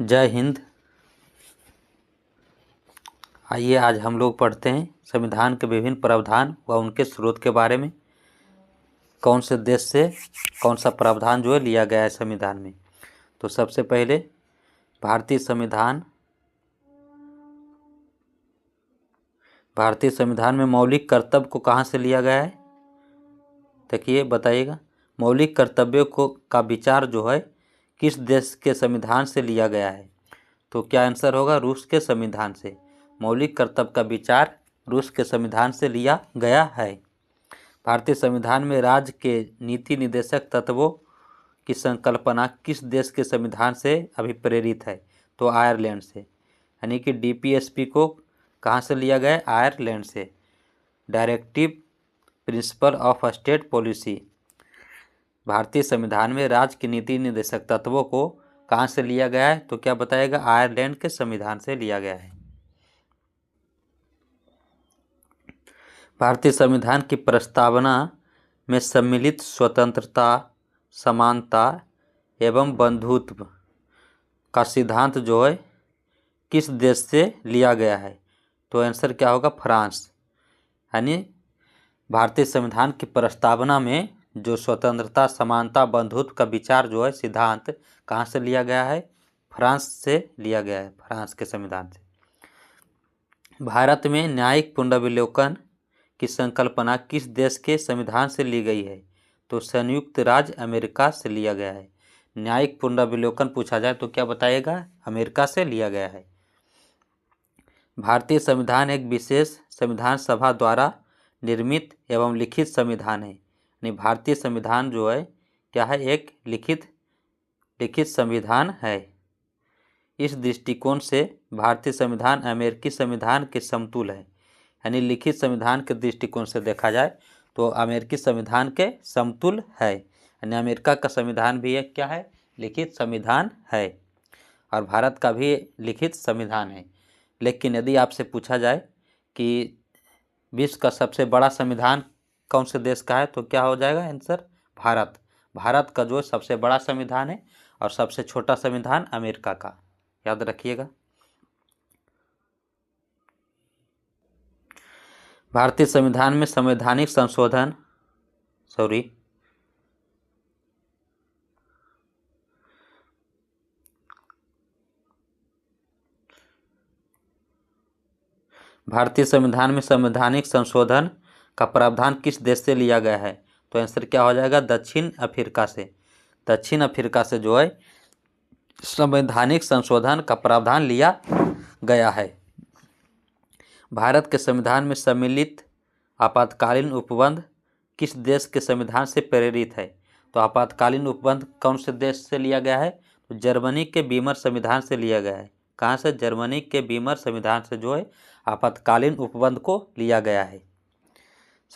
जय हिंद। आइए आज हम लोग पढ़ते हैं संविधान के विभिन्न प्रावधान व उनके स्रोत के बारे में। कौन से देश से कौन सा प्रावधान जो है लिया गया है संविधान में। तो सबसे पहले भारतीय संविधान में मौलिक कर्तव्य को कहाँ से लिया गया है। देखिए बताइएगा, मौलिक कर्तव्यों को का विचार जो है किस देश के संविधान से लिया गया है। तो क्या आंसर होगा, रूस के संविधान से। मौलिक कर्तव्य का विचार रूस के संविधान से लिया गया है। भारतीय संविधान में राज्य के नीति निर्देशक तत्वों की संकल्पना किस देश के संविधान से अभिप्रेरित है। तो आयरलैंड से, यानी कि डीपीएसपी को कहाँ से लिया गया है, आयरलैंड से। Directive principle of state policy, भारतीय संविधान में राज्य के नीति निर्देशक तत्वों को कहाँ से लिया गया है। तो क्या बताएगा, आयरलैंड के संविधान से लिया गया है। भारतीय संविधान की प्रस्तावना में सम्मिलित स्वतंत्रता, समानता एवं बंधुत्व का सिद्धांत जो है किस देश से लिया गया है। तो आंसर क्या होगा, फ्रांस। यानी भारतीय संविधान की प्रस्तावना में जो स्वतंत्रता, समानता, बंधुत्व का विचार जो है सिद्धांत कहाँ से लिया गया है, फ्रांस से लिया गया है, फ्रांस के संविधान से। भारत में न्यायिक पुनर्विलोकन की संकल्पना किस देश के संविधान से ली गई है। तो संयुक्त राज्य अमेरिका से लिया गया है। न्यायिक पुनर्विलोकन पूछा जाए तो क्या बताइएगा, अमेरिका से लिया गया है। भारतीय संविधान एक विशेष संविधान सभा द्वारा निर्मित एवं लिखित संविधान है। यानी भारतीय संविधान जो है क्या है, एक लिखित संविधान है। इस दृष्टिकोण से भारतीय संविधान अमेरिकी संविधान के समतुल है। यानी लिखित संविधान के दृष्टिकोण से देखा जाए तो अमेरिकी संविधान के समतुल है। यानी अमेरिका का संविधान भी एक क्या है, लिखित संविधान है, और भारत का भी लिखित संविधान है। लेकिन यदि आपसे पूछा जाए कि विश्व का सबसे बड़ा संविधान कौन से देश का है, तो क्या हो जाएगा आंसर, भारत। भारत का जो सबसे बड़ा संविधान है और सबसे छोटा संविधान अमेरिका का, याद रखिएगा। भारतीय संविधान में संवैधानिक संशोधन भारतीय संविधान में संवैधानिक संशोधन का प्रावधान किस देश से लिया गया है। तो आंसर क्या हो जाएगा, दक्षिण अफ्रीका से। दक्षिण अफ्रीका से जो है संवैधानिक संशोधन का प्रावधान लिया गया है। भारत के संविधान में सम्मिलित आपातकालीन उपबंध किस देश के संविधान से प्रेरित है। तो आपातकालीन उपबंध कौन से देश से लिया गया है, तो जर्मनी के बीमर संविधान से लिया गया है। कहाँ से, जर्मनी के बीमर संविधान से जो है आपातकालीन उपबंध को लिया गया है।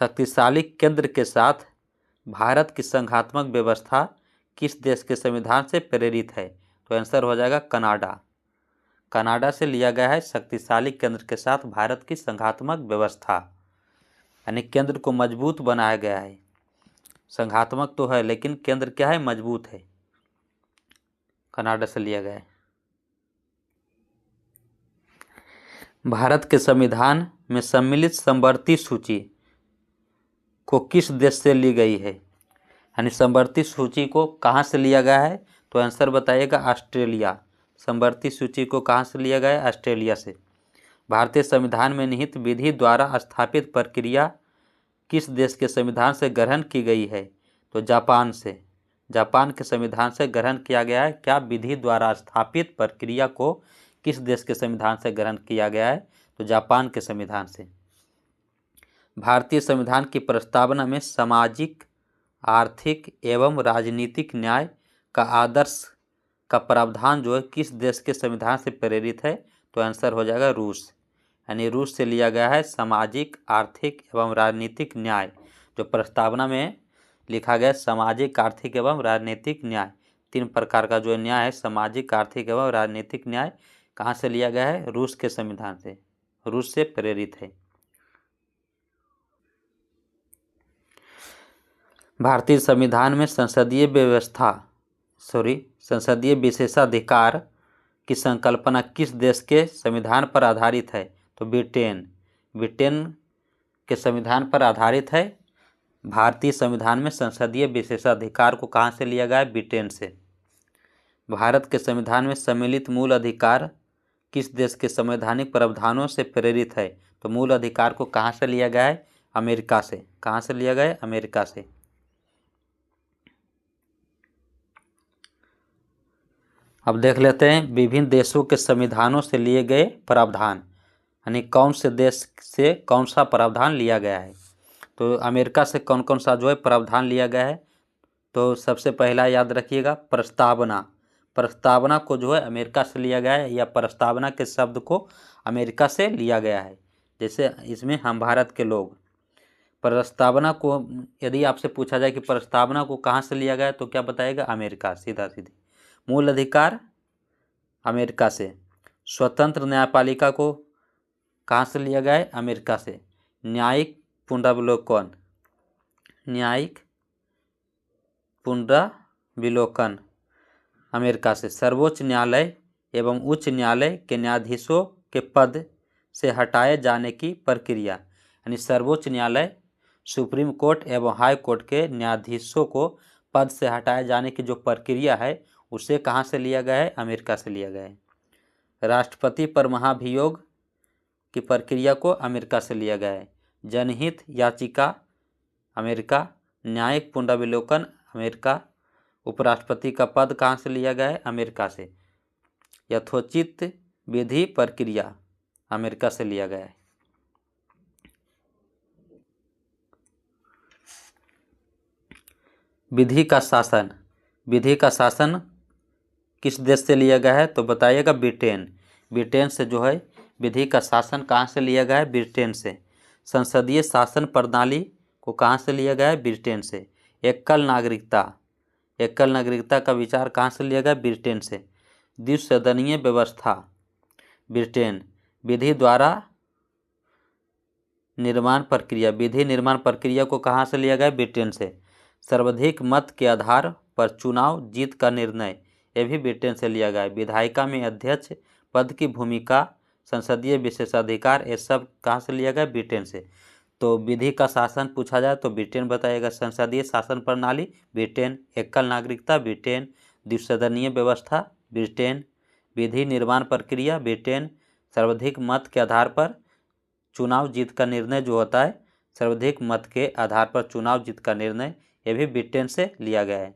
शक्तिशाली केंद्र के साथ भारत की संघात्मक व्यवस्था किस देश के संविधान से प्रेरित है। तो आंसर हो जाएगा कनाडा। कनाडा से लिया गया है शक्तिशाली केंद्र के साथ भारत की संघात्मक व्यवस्था। यानी केंद्र को मजबूत बनाया गया है। संघात्मक तो है लेकिन केंद्र क्या है, मजबूत है। कनाडा से लिया गया है। भारत के संविधान में सम्मिलित समवर्ती सूची को किस देश से ली गई है। यानी समवर्ती सूची को कहाँ से लिया गया है, तो आंसर बताइएगा, ऑस्ट्रेलिया। समवर्ती सूची को कहाँ से लिया गया है, ऑस्ट्रेलिया से। भारतीय संविधान में निहित विधि द्वारा स्थापित प्रक्रिया किस देश के संविधान से ग्रहण की गई है। तो जापान से। जापान के संविधान से ग्रहण किया गया है। क्या विधि द्वारा स्थापित प्रक्रिया को किस देश के संविधान से ग्रहण किया गया है, तो जापान के संविधान से। भारतीय संविधान की प्रस्तावना में सामाजिक, आर्थिक एवं राजनीतिक न्याय का आदर्श का प्रावधान जो है किस देश के संविधान से प्रेरित है। तो आंसर हो जाएगा रूस। यानी रूस से लिया गया है सामाजिक, आर्थिक एवं राजनीतिक न्याय। जो प्रस्तावना में लिखा गया सामाजिक, आर्थिक एवं राजनीतिक न्याय, 3 प्रकार का जो न्याय है, सामाजिक, आर्थिक एवं राजनीतिक न्याय, कहाँ से लिया गया है, रूस के संविधान से, रूस से प्रेरित है। भारतीय संविधान में संसदीय विशेषाधिकार की संकल्पना किस देश के संविधान पर आधारित है? तो ब्रिटेन। ब्रिटेन के संविधान पर आधारित है। भारतीय संविधान में संसदीय विशेषाधिकार को कहाँ से लिया गया है? ब्रिटेन से। भारत के संविधान में सम्मिलित मूल अधिकार किस देश के संवैधानिक प्रावधानों से प्रेरित है? तो मूल अधिकार को कहाँ से लिया गया है? अमेरिका से। कहाँ से लिया गया है? अमेरिका से। अब देख लेते हैं विभिन्न देशों के संविधानों से लिए गए प्रावधान, यानी कौन से देश से कौन सा प्रावधान लिया गया है। तो अमेरिका से कौन कौन सा जो है प्रावधान लिया गया है? तो सबसे पहला याद रखिएगा प्रस्तावना। प्रस्तावना को जो है अमेरिका से लिया गया है, या प्रस्तावना के शब्द को अमेरिका से लिया गया है। जैसे इसमें हम भारत के लोग, प्रस्तावना को यदि आपसे पूछा जाए कि प्रस्तावना को कहाँ से लिया गया है तो क्या बताएगा? अमेरिका, सीधा सीधी। मूल अधिकार अमेरिका से। स्वतंत्र न्यायपालिका को कहाँ से लिया गया है? अमेरिका से। न्यायिक पुनरावलोकन, न्यायिक पुनरावलोकन अमेरिका से। सर्वोच्च न्यायालय एवं उच्च न्यायालय के न्यायाधीशों के पद से हटाए जाने की प्रक्रिया, यानी सर्वोच्च न्यायालय, सुप्रीम कोर्ट एवं हाई कोर्ट के न्यायाधीशों को पद से हटाए जाने की जो प्रक्रिया है उसे कहाँ से लिया गया है? अमेरिका से लिया गया है। राष्ट्रपति पर महाभियोग की प्रक्रिया को अमेरिका से लिया गया है। जनहित याचिका अमेरिका। न्यायिक पुनरावलोकन अमेरिका। उपराष्ट्रपति का पद कहाँ से लिया गया है? अमेरिका से। यथोचित विधि प्रक्रिया अमेरिका से लिया गया है। विधि का शासन, विधि का शासन किस देश से लिया गया है? तो बताइएगा ब्रिटेन। ब्रिटेन से जो है विधि का शासन कहाँ से लिया गया है? ब्रिटेन से। संसदीय शासन प्रणाली को कहाँ से लिया गया है? ब्रिटेन से। एकल नागरिकता, एकल नागरिकता का विचार कहाँ से लिया गया? ब्रिटेन से। द्विसदनीय व्यवस्था ब्रिटेन। विधि द्वारा निर्माण प्रक्रिया, विधि निर्माण प्रक्रिया को कहाँ से लिया गया? ब्रिटेन से। सर्वाधिक मत के आधार पर चुनाव जीत का निर्णय, यह भी ब्रिटेन से लिया गया है। विधायिका में अध्यक्ष पद की भूमिका, संसदीय विशेषाधिकार, ये सब कहाँ से लिया गया? ब्रिटेन से। तो विधि का शासन पूछा जाए तो ब्रिटेन बताइएगा। संसदीय शासन प्रणाली ब्रिटेन। एकल नागरिकता ब्रिटेन। द्विसदनीय व्यवस्था ब्रिटेन। विधि निर्माण प्रक्रिया ब्रिटेन। सर्वाधिक मत के आधार पर चुनाव जीत का निर्णय जो होता है, सर्वाधिक मत के आधार पर चुनाव जीत का निर्णय, यह भी ब्रिटेन से लिया गया है।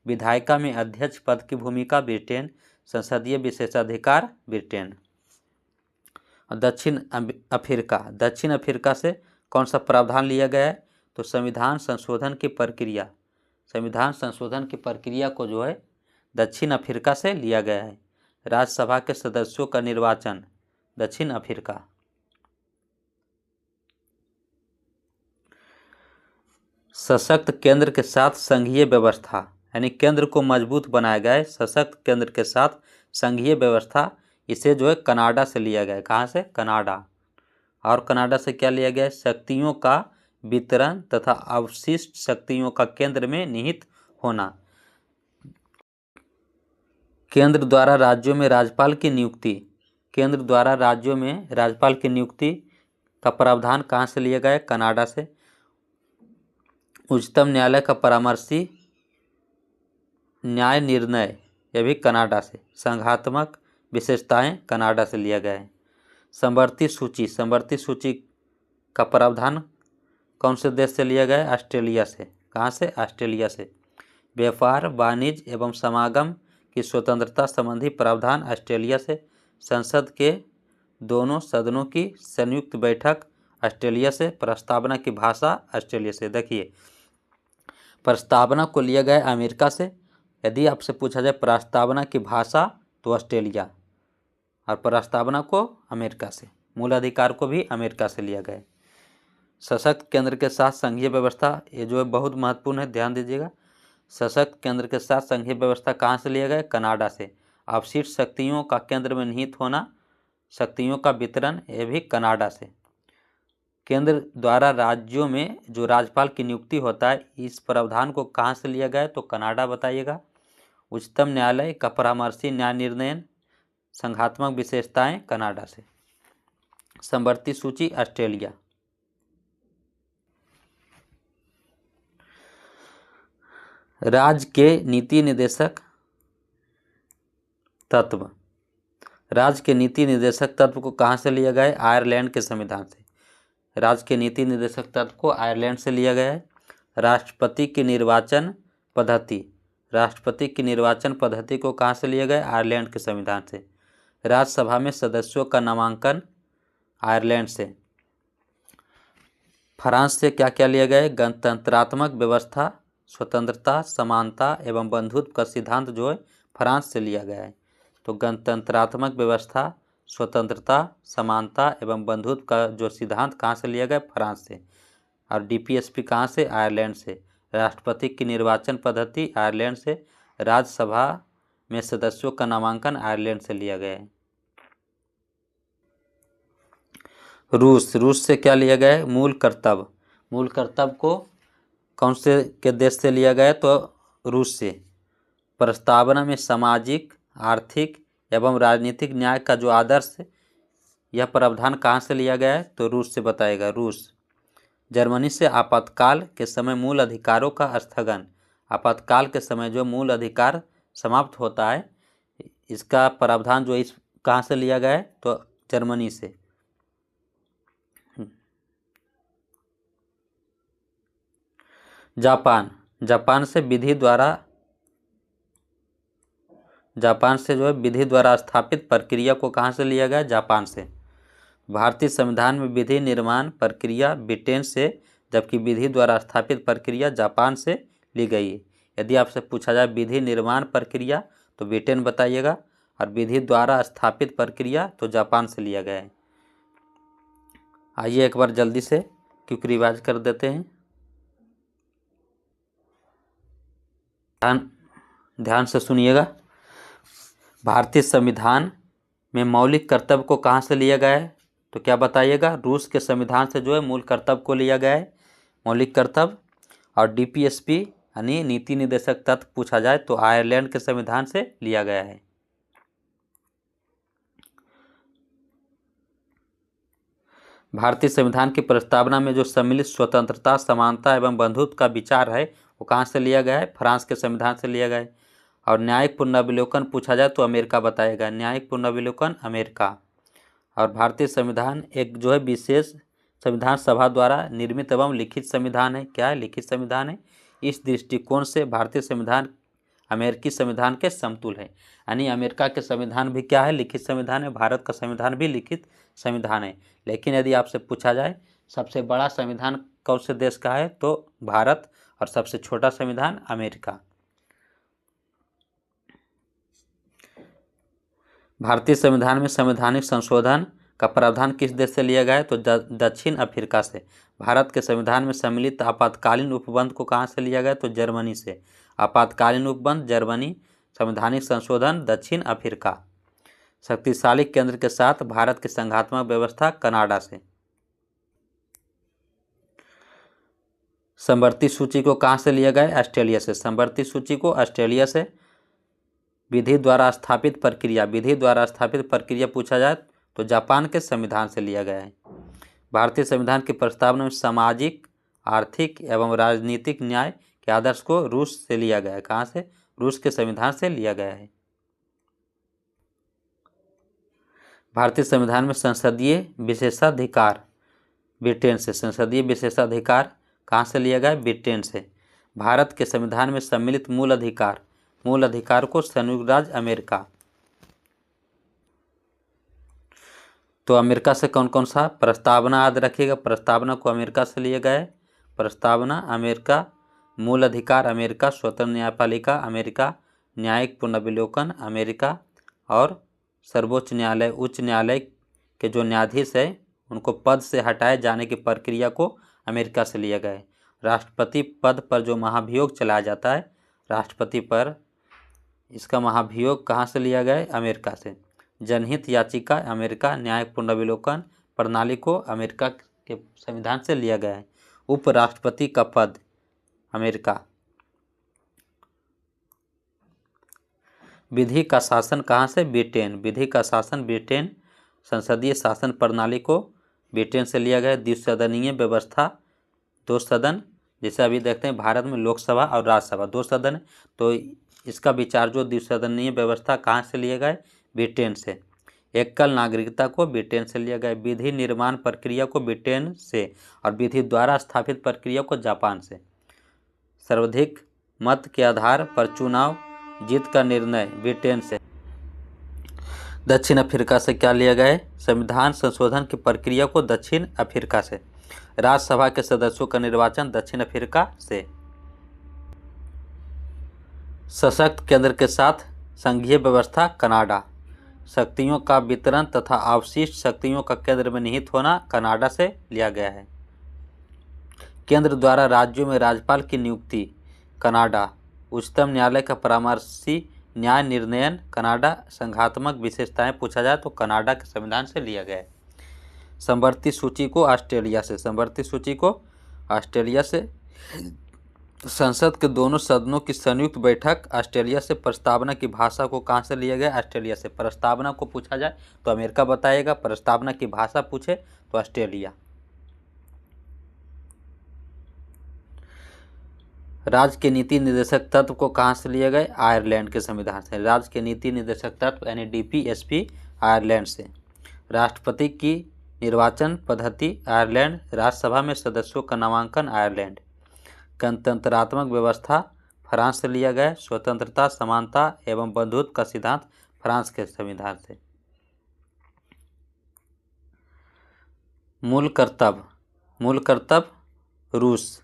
विधायिका में अध्यक्ष पद की भूमिका ब्रिटेन। संसदीय विशेषाधिकार ब्रिटेन। दक्षिण अफ्रीका, दक्षिण अफ्रीका से कौन सा प्रावधान लिया गया है? तो संविधान संशोधन की प्रक्रिया, संविधान संशोधन की प्रक्रिया को जो है दक्षिण अफ्रीका से लिया गया है। राज्यसभा के सदस्यों का निर्वाचन दक्षिण अफ्रीका। सशक्त केंद्र के साथ संघीय व्यवस्था, यानी केंद्र को मजबूत बनाया गया है। सशक्त केंद्र के साथ संघीय व्यवस्था, इसे जो है कनाडा से लिया गया है। कहाँ से? कनाडा। और कनाडा से क्या लिया गया है? शक्तियों का वितरण तथा अवशिष्ट शक्तियों का केंद्र में निहित होना। केंद्र द्वारा राज्यों में राज्यपाल की नियुक्ति, केंद्र द्वारा राज्यों में राज्यपाल की नियुक्ति का प्रावधान कहाँ से लिया गया है? कनाडा से। उच्चतम न्यायालय का परामर्शी न्याय निर्णय, यह भी कनाडा से। संघात्मक विशेषताएं कनाडा से लिया गया है। समवर्ती सूची, समवर्ती सूची का प्रावधान कौन से देश से लिया गया है? ऑस्ट्रेलिया से। कहाँ से? ऑस्ट्रेलिया से। व्यापार, वाणिज्य एवं समागम की स्वतंत्रता संबंधी प्रावधान ऑस्ट्रेलिया से। संसद के दोनों सदनों की संयुक्त बैठक ऑस्ट्रेलिया से। प्रस्तावना की भाषा ऑस्ट्रेलिया से। देखिए, प्रस्तावना को लिया गया अमेरिका से। यदि आपसे पूछा जाए प्रस्तावना की भाषा तो ऑस्ट्रेलिया, और प्रस्तावना को अमेरिका से। मूल अधिकार को भी अमेरिका से लिया गया। सशक्त केंद्र के साथ संघीय व्यवस्था, ये जो है बहुत महत्वपूर्ण है, ध्यान दीजिएगा। सशक्त केंद्र के साथ संघीय व्यवस्था कहाँ से लिया गया? कनाडा से। अवशिष्ट शक्तियों का केंद्र में निहित होना, शक्तियों का वितरण, ये भी कनाडा से। केंद्र द्वारा राज्यों में जो राज्यपाल की नियुक्ति होता है, इस प्रावधान को कहाँ से लिया गया है? तो कनाडा बताइएगा। उच्चतम न्यायालय का परामर्शी न्याय निर्णय संघात्मक विशेषताएं कनाडा से। समवर्ती सूची ऑस्ट्रेलिया। राज्य के नीति निर्देशक तत्व। राज्य के नीति निर्देशक तत्व को कहाँ से लिया गया है? आयरलैंड के संविधान से। राज्य के नीति निर्देशक तत्व को आयरलैंड से लिया गया है। राष्ट्रपति की निर्वाचन पद्धति। राष्ट्रपति की निर्वाचन पद्धति को कहाँ से लिया गया? आयरलैंड के संविधान से। राज्यसभा में सदस्यों का नामांकन आयरलैंड से। फ्रांस से क्या क्या लिया गया है? गणतंत्रात्मक व्यवस्था, स्वतंत्रता, समानता एवं बंधुत्व का सिद्धांत जो है फ्रांस से लिया गया है। तो गणतंत्रात्मक व्यवस्था, स्वतंत्रता, समानता एवं बंधुत्व का जो सिद्धांत कहाँ से लिया गया? फ्रांस से। और डीपीएसपी कहाँ से? आयरलैंड से। राष्ट्रपति की निर्वाचन पद्धति आयरलैंड से। राज्यसभा में सदस्यों का नामांकन आयरलैंड से लिया गया है। रूस से क्या लिया गया है? मूल कर्तव्य। मूल कर्तव्य को कौन से के देश से लिया गया है? तो रूस से। प्रस्तावना में सामाजिक, आर्थिक एवं राजनीतिक न्याय का जो आदर्श है, यह प्रावधान कहाँ से लिया गया है? तो रूस से बताएगा। रूस। जर्मनी से आपातकाल के समय मूल अधिकारों का स्थगन। आपातकाल के समय जो मूल अधिकार समाप्त होता है, इसका प्रावधान जो इस कहाँ से लिया गया है? तो जर्मनी से। जापान। जापान से जो है विधि द्वारा स्थापित प्रक्रिया को कहाँ से लिया गया? जापान से। भारतीय संविधान में विधि निर्माण प्रक्रिया ब्रिटेन से, जबकि विधि द्वारा स्थापित प्रक्रिया जापान से ली गई है। यदि आपसे पूछा जाए विधि निर्माण प्रक्रिया तो ब्रिटेन बताइएगा, और विधि द्वारा स्थापित प्रक्रिया तो जापान से लिया गया है। आइए एक बार जल्दी से क्विक रिवाइज कर देते हैं। ध्यान से सुनिएगा। भारतीय संविधान में मौलिक कर्तव्य को कहाँ से लिया गया है? तो क्या बताइएगा? रूस के संविधान से जो है मूल कर्तव्य को लिया गया है, मौलिक कर्तव्य। और डीपीएसपी यानी नीति निर्देशक तत्व पूछा जाए तो आयरलैंड के संविधान से लिया गया है। भारतीय संविधान की प्रस्तावना में जो सम्मिलित स्वतंत्रता, समानता एवं बंधुत्व का विचार है वो कहाँ से लिया गया है? फ्रांस के संविधान से लिया गया है। और न्यायिक पुनर्विलोकन पूछा जाए तो अमेरिका बताएगा। न्यायिक पुनर्विलोकन अमेरिका। और भारतीय संविधान एक जो है विशेष संविधान सभा द्वारा निर्मित एवं लिखित संविधान है। क्या है? लिखित संविधान है। इस दृष्टिकोण से भारतीय संविधान अमेरिकी संविधान के समतुल है। यानी अमेरिका के संविधान भी क्या है? लिखित संविधान है। भारत का संविधान भी लिखित संविधान है। लेकिन यदि आपसे पूछा जाए सबसे बड़ा संविधान कौन से देश का है तो भारत, और सबसे छोटा संविधान अमेरिका। भारतीय संविधान में संवैधानिक संशोधन का प्रावधान किस देश से लिया गया है? तो दक्षिण अफ्रीका से। भारत के संविधान में सम्मिलित आपातकालीन उपबंध को कहाँ से लिया गया? तो जर्मनी से। आपातकालीन उपबंध जर्मनी, संवैधानिक संशोधन दक्षिण अफ्रीका। शक्तिशाली केंद्र के साथ भारत की संघात्मक व्यवस्था कनाडा से। समवर्ती सूची को कहाँ से लिया गया? ऑस्ट्रेलिया से। समवर्ती सूची को ऑस्ट्रेलिया से। विधि द्वारा स्थापित प्रक्रिया पूछा जाए तो जापान के संविधान से लिया गया है। भारतीय संविधान की प्रस्तावना में सामाजिक, आर्थिक एवं राजनीतिक न्याय के आदर्श को रूस से लिया गया है। कहाँ से? रूस के संविधान से लिया गया है। भारतीय संविधान में संसदीय विशेषाधिकार ब्रिटेन से। संसदीय विशेषाधिकार कहाँ से लिया गया? ब्रिटेन से। भारत के संविधान में सम्मिलित मूल अधिकार को संयुक्त राज्य अमेरिका। तो अमेरिका से कौन कौन सा? प्रस्तावना याद रखिएगा, प्रस्तावना को अमेरिका से लिया गया है। प्रस्तावना अमेरिका, मूल अधिकार अमेरिका, स्वतंत्र न्यायपालिका अमेरिका, न्यायिक पुनर्विलोकन अमेरिका, और सर्वोच्च न्यायालय, उच्च न्यायालय के जो न्यायाधीश है उनको पद से हटाए जाने की प्रक्रिया को अमेरिका से लिया गया है। राष्ट्रपति पद पर जो महाभियोग चलाया जाता है राष्ट्रपति पर, इसका महाभियोग कहाँ से लिया गया है? अमेरिका से। जनहित याचिका अमेरिका, न्यायिक पुनर्विलोकन प्रणाली को अमेरिका के संविधान से लिया गया है। उपराष्ट्रपति का पद अमेरिका। विधि का शासन कहाँ से? ब्रिटेन। विधि का शासन ब्रिटेन। संसदीय शासन प्रणाली को ब्रिटेन से लिया गया। द्विसदनीय व्यवस्था, 2 सदन, जैसे अभी देखते हैं भारत में लोकसभा और राज्यसभा 2 सदन, तो इसका विचार जो द्विसदनीय व्यवस्था कहाँ से लिया गया? ब्रिटेन से। एकल नागरिकता को ब्रिटेन से लिया गया। विधि निर्माण प्रक्रिया को ब्रिटेन से, और विधि द्वारा स्थापित प्रक्रिया को जापान से। सर्वाधिक मत के आधार पर चुनाव जीत का निर्णय ब्रिटेन से। दक्षिण अफ्रीका से क्या लिया गया है? संविधान संशोधन की प्रक्रिया को दक्षिण अफ्रीका से। राज्यसभा के सदस्यों का निर्वाचन दक्षिण अफ्रीका से। सशक्त केंद्र के साथ संघीय व्यवस्था कनाडा। शक्तियों का वितरण तथा अवशिष्ट शक्तियों का केंद्र में निहित होना कनाडा से लिया गया है। केंद्र द्वारा राज्यों में राज्यपाल की नियुक्ति कनाडा। उच्चतम न्यायालय का परामर्शी न्याय निर्णयन कनाडा। संघात्मक विशेषताएं पूछा जाए तो कनाडा के संविधान से लिया गया है। समवर्ती सूची को ऑस्ट्रेलिया से। समवर्ती सूची को ऑस्ट्रेलिया से। संसद के दोनों सदनों की संयुक्त बैठक ऑस्ट्रेलिया से। प्रस्तावना की भाषा को कहाँ से लिया गया? ऑस्ट्रेलिया से। प्रस्तावना को पूछा जाए तो अमेरिका बताएगा, प्रस्तावना की भाषा पूछे तो ऑस्ट्रेलिया। राज्य के नीति निर्देशक तत्व को कहाँ से लिया गया? आयरलैंड के संविधान से। राज्य के नीति निर्देशक तत्व यानी DPSP आयरलैंड से। राष्ट्रपति की निर्वाचन पद्धति आयरलैंड। राज्यसभा में सदस्यों का नामांकन आयरलैंड। गणतंत्रात्मक व्यवस्था फ्रांस से लिया गया। स्वतंत्रता, समानता एवं बंधुत्व का सिद्धांत फ्रांस के संविधान से। मूल कर्तव्य रूस।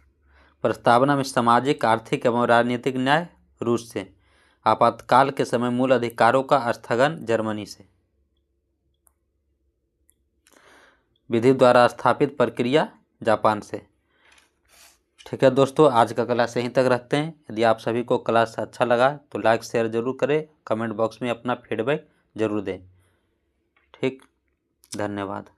प्रस्तावना में सामाजिक, आर्थिक एवं राजनीतिक न्याय रूस से। आपातकाल के समय मूल अधिकारों का स्थगन जर्मनी से। विधि द्वारा स्थापित प्रक्रिया जापान से। ठीक है दोस्तों, आज का क्लास यहीं तक रखते हैं। यदि आप सभी को क्लास अच्छा लगा तो लाइक शेयर जरूर करें, कमेंट बॉक्स में अपना फीडबैक जरूर दें। ठीक, धन्यवाद।